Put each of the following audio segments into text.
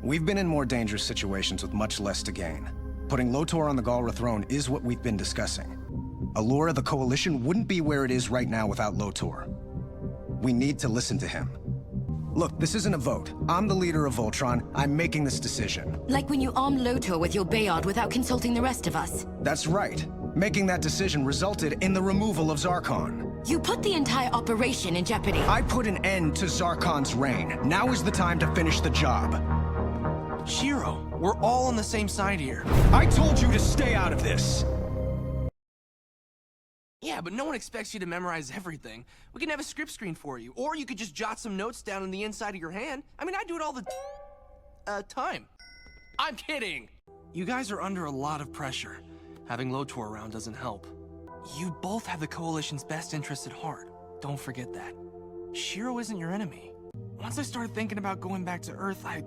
We've been in more dangerous situations with much less to gain. Putting Lotor on the Galra throne is what we've been discussing. Allura, the Coalition, wouldn't be where it is right now without Lotor. We need to listen to him. Look, this isn't a vote. I'm the leader of Voltron. I'm making this decision. Like when you armed Lotor with your Bayard without consulting the rest of us. That's right. Making that decision resulted in the removal of Zarkon. You put the entire operation in jeopardy. I put an end to Zarkon's reign. Now is the time to finish the job. Shiro, we're all on the same side here. I told you to stay out of this! Yeah, but no one expects you to memorize everything. We can have a script screen for you, or you could just jot some notes down on the inside of your hand. I mean, I do it all the time. I'm kidding! You guys are under a lot of pressure. Having Lotor around doesn't help. You both have the Coalition's best interests at heart. Don't forget that. Shiro isn't your enemy. Once I started thinking about going back to Earth, I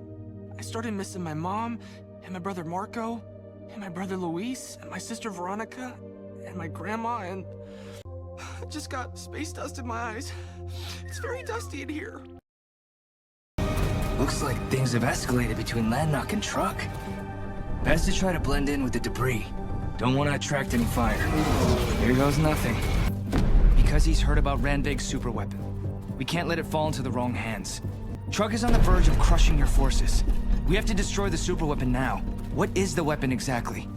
started missing my mom, and my brother Marco, and my brother Luis, and my sister Veronica, and my grandma, and I just got space dust in my eyes. It's very dusty in here. Looks like things have escalated between Landnock and Trugg. Best to try to blend in with the debris. Don't want to attract any fire. Here goes nothing. Because he's heard about Ranveig's superweapon. We can't let it fall into the wrong hands. Trugg is on the verge of crushing your forces. We have to destroy the superweapon now. What is the weapon exactly?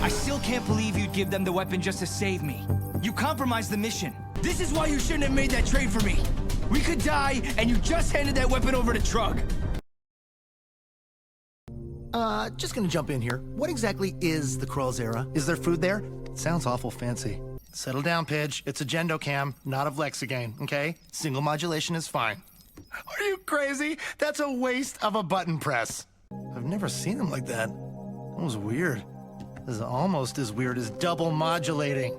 I still can't believe you'd give them the weapon just to save me. You compromised the mission. This is why you shouldn't have made that trade for me. We could die, and you just handed that weapon over to Trugg. Just gonna jump in here. What exactly is the Krolia? Is there food there? It sounds awful fancy. Settle down, Pidge. It's a Gendocam, not a Vlexagain, okay? Single modulation is fine. Are you crazy? That's a waste of a button press. I've never seen them like that. That was weird. This is almost as weird as double modulating.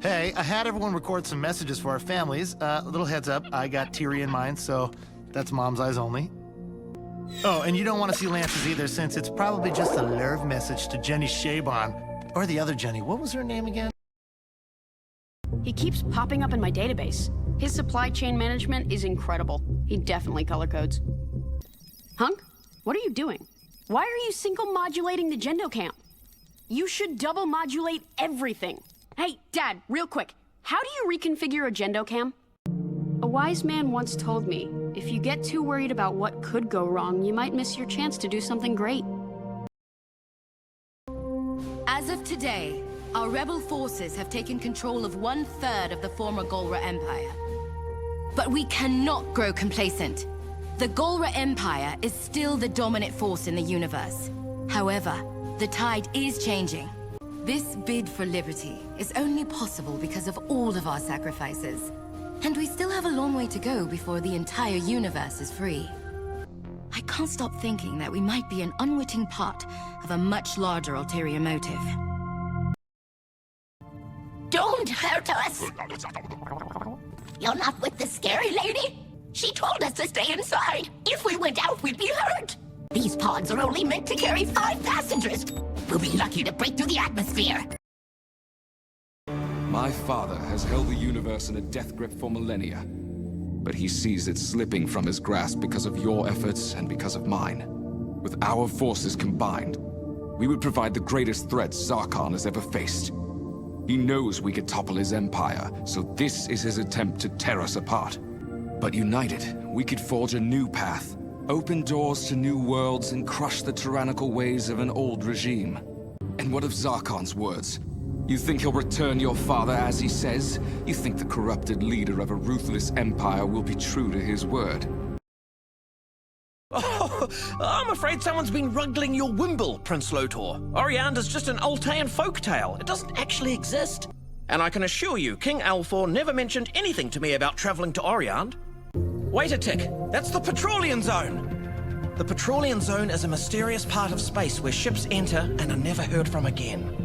Hey, I had everyone record some messages for our families. A little heads up, I got Teary in mind, so that's mom's eyes only. Oh, and you don't want to see Lance's either, since it's probably just a love message to Jenny Shabon. Or the other Jenny. What was her name again? He keeps popping up in my database. His supply chain management is incredible. He definitely color codes. Hunk, what are you doing? Why are you single modulating the Gendocam? You should double modulate everything. Hey, Dad, real quick. How do you reconfigure a Gendocam? A wise man once told me, if you get too worried about what could go wrong, you might miss your chance to do something great. As of today, our rebel forces have taken control of 1/3 of the former Galra Empire. But we cannot grow complacent. The Galra Empire is still the dominant force in the universe. However, the tide is changing. This bid for liberty is only possible because of all of our sacrifices. And we still have a long way to go before the entire universe is free. I can't stop thinking that we might be an unwitting part of a much larger ulterior motive. Don't hurt us! You're not with the scary lady? She told us to stay inside. If we went out, we'd be hurt. These pods are only meant to carry 5 passengers. We'll be lucky to break through the atmosphere. My father has held the universe in a death grip for millennia, but he sees it slipping from his grasp because of your efforts and because of mine. With our forces combined, we would provide the greatest threat Zarkon has ever faced. He knows we could topple his empire, so this is his attempt to tear us apart. But united, we could forge a new path, open doors to new worlds, and crush the tyrannical ways of an old regime. And what of Zarkon's words? You think he'll return your father as he says? You think the corrupted leader of a ruthless empire will be true to his word? Oh, I'm afraid someone's been ruggling your wimble, Prince Lotor. Oriander's just an Altean folktale. It doesn't actually exist. And I can assure you, King Alfor never mentioned anything to me about traveling to Oriand. Wait a tick. That's the Petrolean Zone. The Petrolean Zone is a mysterious part of space where ships enter and are never heard from again.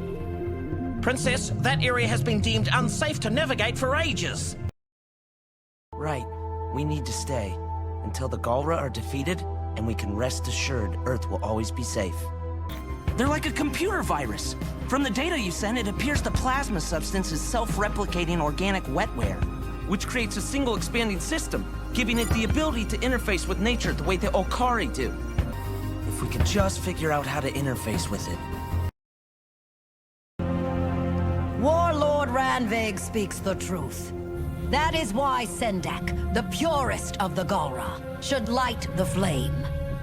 Princess, that area has been deemed unsafe to navigate for ages. Right. We need to stay until the Galra are defeated, and we can rest assured Earth will always be safe. They're like a computer virus. From the data you sent, it appears the plasma substance is self-replicating organic wetware. which creates a single expanding system, giving it the ability to interface with nature the way the Okari do. If we could just figure out how to interface with it. Warlord Ranveig speaks the truth. That is why Sendak, the purest of the Galra, should light the flame.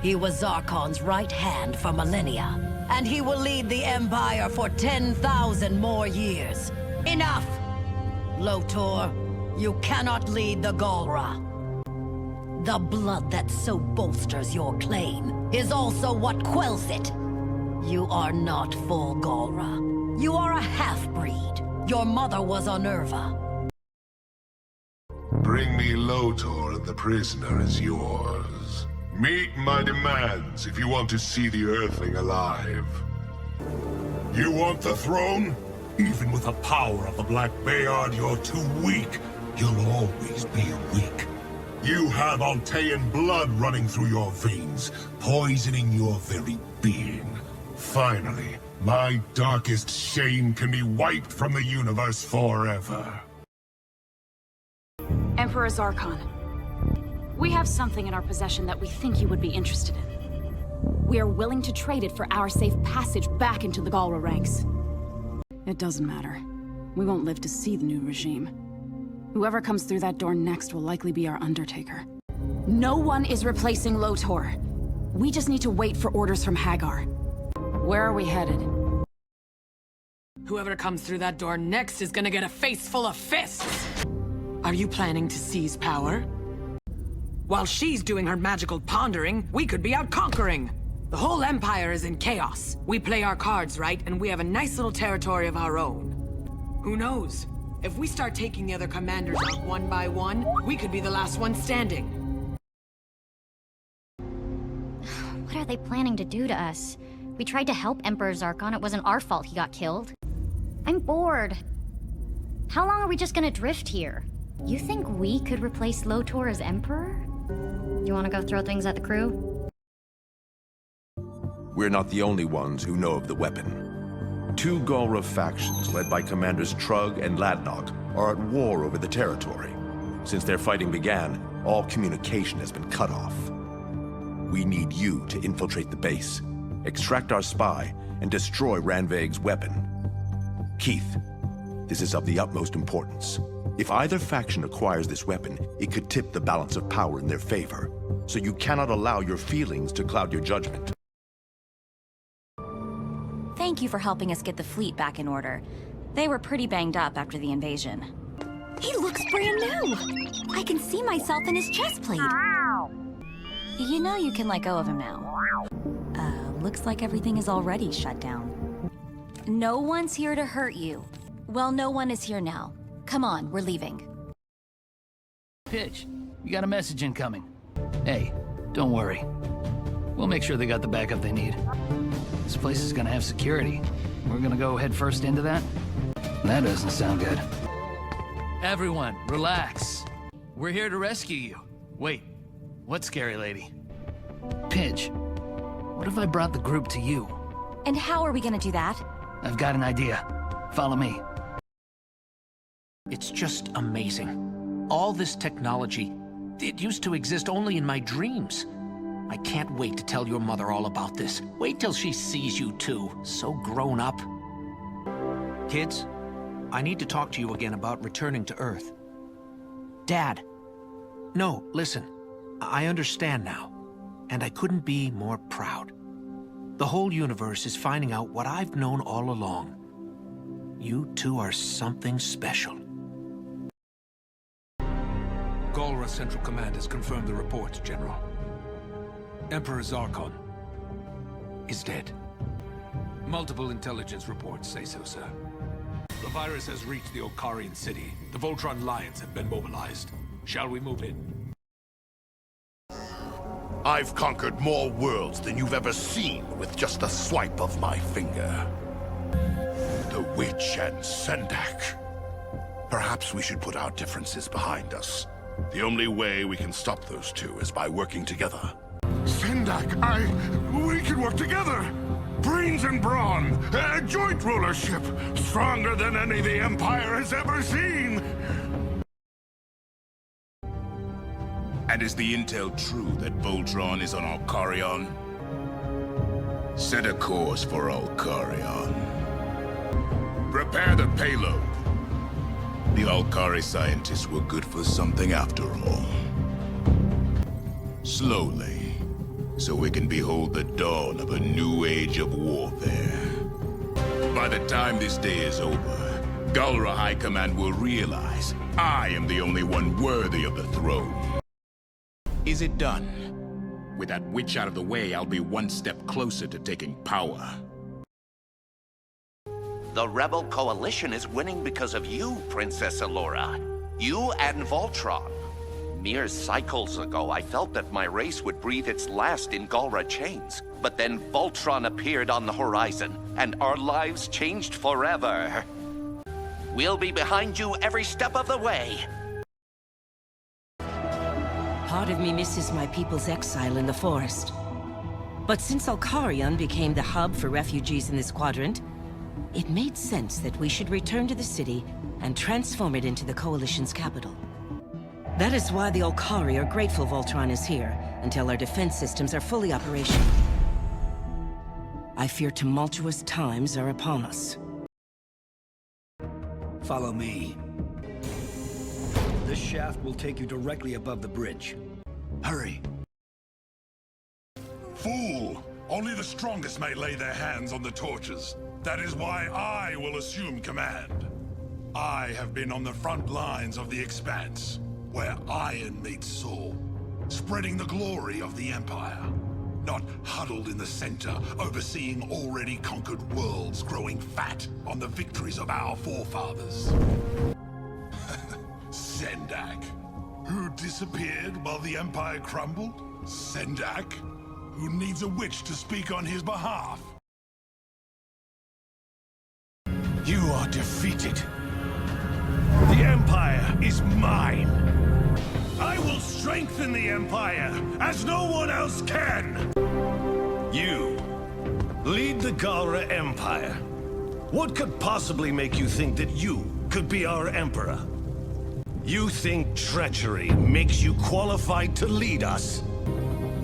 He was Zarkon's right hand for millennia, and he will lead the Empire for 10,000 more years. Enough! Lotor, you cannot lead the Galra. The blood that so bolsters your claim is also what quells it. You are not full Galra. You are a half-breed. Your mother was a Nerva. Bring me Lotor and the prisoner is yours. Meet my demands if you want to see the Earthling alive. You want the throne? Even with the power of the Black Bayard, you're too weak. You'll always be weak. You have Altean blood running through your veins, poisoning your very being. Finally, my darkest shame can be wiped from the universe forever. Emperor Zarkon, we have something in our possession that we think you would be interested in. We are willing to trade it for our safe passage back into the Galra ranks. It doesn't matter. We won't live to see the new regime. Whoever comes through that door next will likely be our Undertaker. No one is replacing Lotor. We just need to wait for orders from Haggar. Where are we headed? Whoever comes through that door next is gonna get a face full of fists! Are you planning to seize power? While she's doing her magical pondering, we could be out conquering! The whole Empire is in chaos. We play our cards right, and we have a nice little territory of our own. Who knows? If we start taking the other commanders out one by one, we could be the last one standing. What are they planning to do to us? We tried to help Emperor Zarkon. It wasn't our fault he got killed. I'm bored. How long are we just gonna drift here? You think we could replace Lotor as Emperor? You wanna go throw things at the crew? We're not the only ones who know of the weapon. Two Galra factions led by Commanders Trugg and Ladnog are at war over the territory. Since their fighting began, all communication has been cut off. We need you to infiltrate the base, extract our spy, and destroy Ranveig's weapon. Keith, this is of the utmost importance. If either faction acquires this weapon, it could tip the balance of power in their favor. So you cannot allow your feelings to cloud your judgment. Thank you for helping us get the fleet back in order. They were pretty banged up after the invasion. He looks brand new. I can see myself in his chest plate. You know you can let go of him now. Looks like everything is already shut down. No one's here to hurt you. Well, no one is here now. Come on, we're leaving. Pidge, you got a message incoming. Hey, don't worry. We'll make sure they got the backup they need. This place is gonna have security. We're gonna go head first into that? That doesn't sound good. Everyone, relax. We're here to rescue you. Wait, what scary lady? Pidge, what if I brought the group to you? And how are we gonna do that? I've got an idea. Follow me. It's just amazing. All this technology, it used to exist only in my dreams. I can't wait to tell your mother all about this. Wait till she sees you too, so grown up. Kids, I need to talk to you again about returning to Earth. Dad. No, listen. I understand now, and I couldn't be more proud. The whole universe is finding out what I've known all along. You two are something special. Galra Central Command has confirmed the reports, General. Emperor Zarkon is dead. Multiple intelligence reports say so, sir. The virus has reached the Okarian city. The Voltron Lions have been mobilized. Shall we move in? I've conquered more worlds than you've ever seen with just a swipe of my finger. The Witch and Sendak. Perhaps we should put our differences behind us. The only way we can stop those two is by working together. Sendak, we can work together! Brains and brawn, a joint rulership, stronger than any the Empire has ever seen! And is the intel true that Voltron is on Okari? Set a course for Okari. Prepare the payload. The Okari scientists were good for something after all. Slowly, so we can behold the dawn of a new age of warfare. By the time this day is over, Galra High Command will realize I am the only one worthy of the throne. Is it done? With that witch out of the way, I'll be one step closer to taking power. The Rebel Coalition is winning because of you, Princess Allura. You and Voltron. Mere cycles ago, I felt that my race would breathe its last in Galra chains. But then Voltron appeared on the horizon, and our lives changed forever. We'll be behind you every step of the way. Part of me misses my people's exile in the forest. But since Okari became the hub for refugees in this quadrant, it made sense that we should return to the city and transform it into the Coalition's capital. That is why the Okari are grateful Voltron is here, until our defense systems are fully operational. I fear tumultuous times are upon us. Follow me. This shaft will take you directly above the bridge. Hurry. Fool! Only the strongest may lay their hands on the torches. That is why I will assume command. I have been on the front lines of the Expanse, where iron meets soul, spreading the glory of the Empire. Not huddled in the center, overseeing already conquered worlds growing fat on the victories of our forefathers. Sendak, who disappeared while the Empire crumbled? Sendak, who needs a witch to speak on his behalf? You are defeated. The Empire is mine. I will strengthen the Empire as no one else can. You lead the Galra Empire. What could possibly make you think that you could be our Emperor? You think treachery makes you qualified to lead us?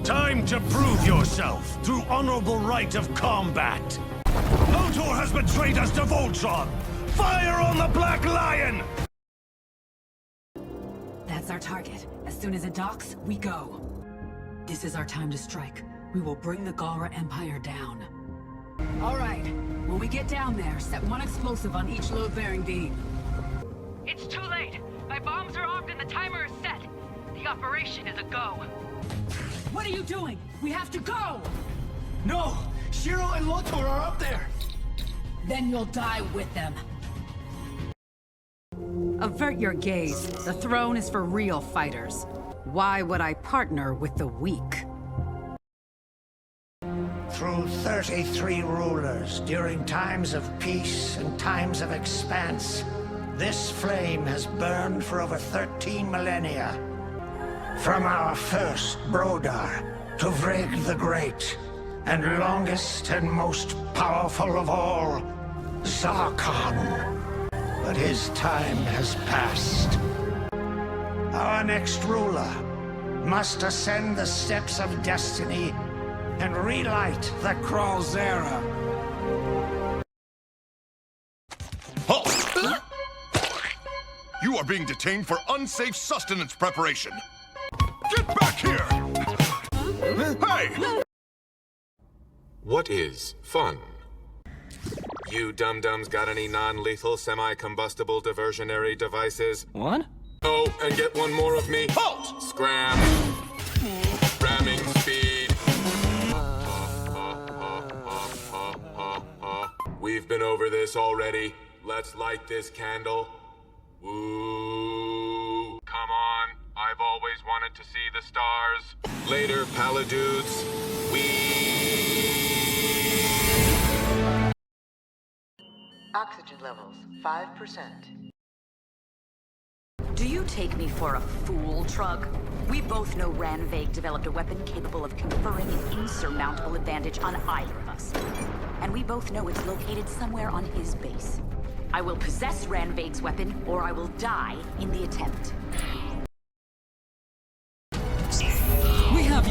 Time to prove yourself through honorable right of combat. Lotor has betrayed us to Voltron! Fire on the Black Lion! That's our target. As soon as it docks, we go. This is our time to strike. We will bring the Galra Empire down. All right. When we get down there, set one explosive on each load-bearing beam. It's too late. My bombs are armed and the timer is set. The operation is a go. What are you doing? We have to go! No! Shiro and Lotor are up there! Then you'll die with them. Avert your gaze. The throne is for real fighters. Why would I partner with the weak? Through 33 rulers, during times of peace and times of expanse, this flame has burned for over 13 millennia. From our first Brodar to Vreg the Great, and longest and most powerful of all, Zarkon. But his time has passed. Our next ruler must ascend the steps of destiny and relight the Kralzera. Halt! You are being detained for unsafe sustenance preparation. Get back here! Hey! What is fun? You dum-dums got any non-lethal, semi-combustible diversionary devices? What? Oh, and get one more of me. Halt! Scram. Ramming speed. We've been over this already. Let's light this candle. Woo! Come on. I've always wanted to see the stars. Later, Paladudes. Oxygen levels, 5%. Do you take me for a fool, Trugg? We both know Ranveig developed a weapon capable of conferring an insurmountable advantage on either of us. And we both know it's located somewhere on his base. I will possess Ranveig's weapon, or I will die in the attempt.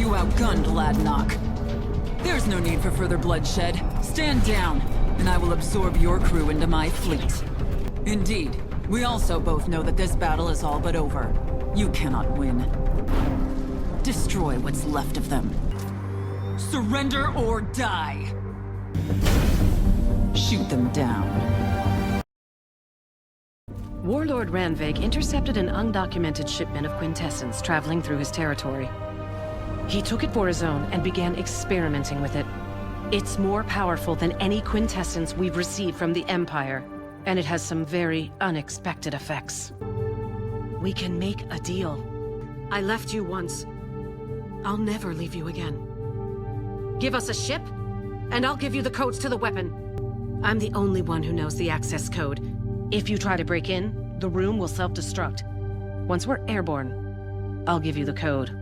you outgunned, Ladnock. There's no need for further bloodshed. Stand down, and I will absorb your crew into my fleet. Indeed, we also both know that this battle is all but over. You cannot win. Destroy what's left of them. Surrender or die. Shoot them down. Warlord Ranveig intercepted an undocumented shipment of quintessence traveling through his territory. He took it for his own and began experimenting with it. It's more powerful than any quintessence we've received from the Empire, and it has some very unexpected effects. We can make a deal. I left you once. I'll never leave you again. Give us a ship, and I'll give you the codes to the weapon. I'm the only one who knows the access code. If you try to break in, the room will self-destruct. Once we're airborne, I'll give you the code.